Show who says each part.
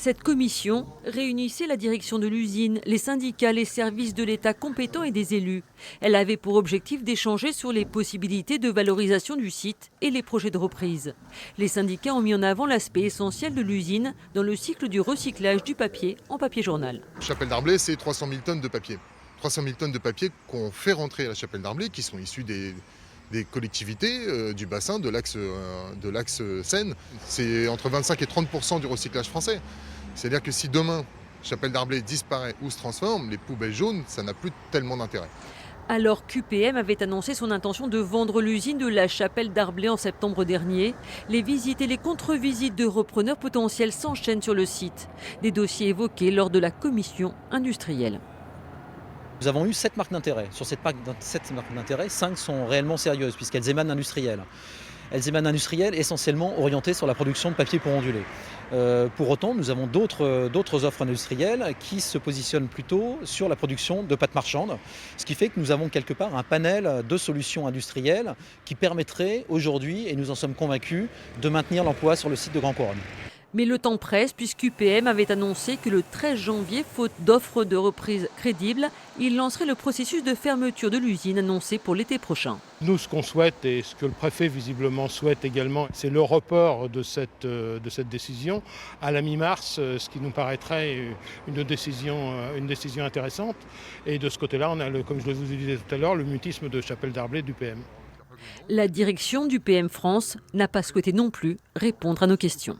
Speaker 1: Cette commission réunissait la direction de l'usine, les syndicats, les services de l'État compétents et des élus. Elle avait pour objectif d'échanger sur les possibilités de valorisation du site et les projets de reprise. Les syndicats ont mis en avant l'aspect essentiel de l'usine dans le cycle du recyclage du papier en papier journal.
Speaker 2: Chapelle Darblay, c'est 300 000 tonnes de papier. 300 000 tonnes de papier qu'on fait rentrer à la Chapelle Darblay, qui sont issues des collectivités du bassin de l'axe Seine. C'est entre 25 et 30% du recyclage français. C'est-à-dire que si demain, Chapelle Darblay disparaît ou se transforme, les poubelles jaunes, ça n'a plus tellement d'intérêt.
Speaker 1: Alors qu'UPM avait annoncé son intention de vendre l'usine de la Chapelle Darblay en septembre dernier, les visites et les contre-visites de repreneurs potentiels s'enchaînent sur le site. Des dossiers évoqués lors de la commission industrielle.
Speaker 3: Nous avons eu 7 marques d'intérêt. Sur cette 7 marques d'intérêt, 5 sont réellement sérieuses puisqu'elles émanent d'industriels. Elles émanent d'industriels essentiellement orientés sur la production de papier pour onduler. Pour autant, nous avons d'autres offres industrielles qui se positionnent plutôt sur la production de pâtes marchandes, ce qui fait que nous avons quelque part un panel de solutions industrielles qui permettrait aujourd'hui, et nous en sommes convaincus, de maintenir l'emploi sur le site de Grand Couronne.
Speaker 1: Mais le temps presse puisqu'UPM avait annoncé que le 13 janvier, faute d'offres de reprise crédibles, il lancerait le processus de fermeture de l'usine annoncé pour l'été prochain.
Speaker 4: Nous, ce qu'on souhaite et ce que le préfet visiblement souhaite également, c'est le report de cette décision à la mi-mars, ce qui nous paraîtrait une décision intéressante. Et de ce côté-là, on a, comme je vous disais tout à l'heure, le mutisme de Chapelle Darblay d'UPM.
Speaker 1: La direction d'UPM France n'a pas souhaité non plus répondre à nos questions.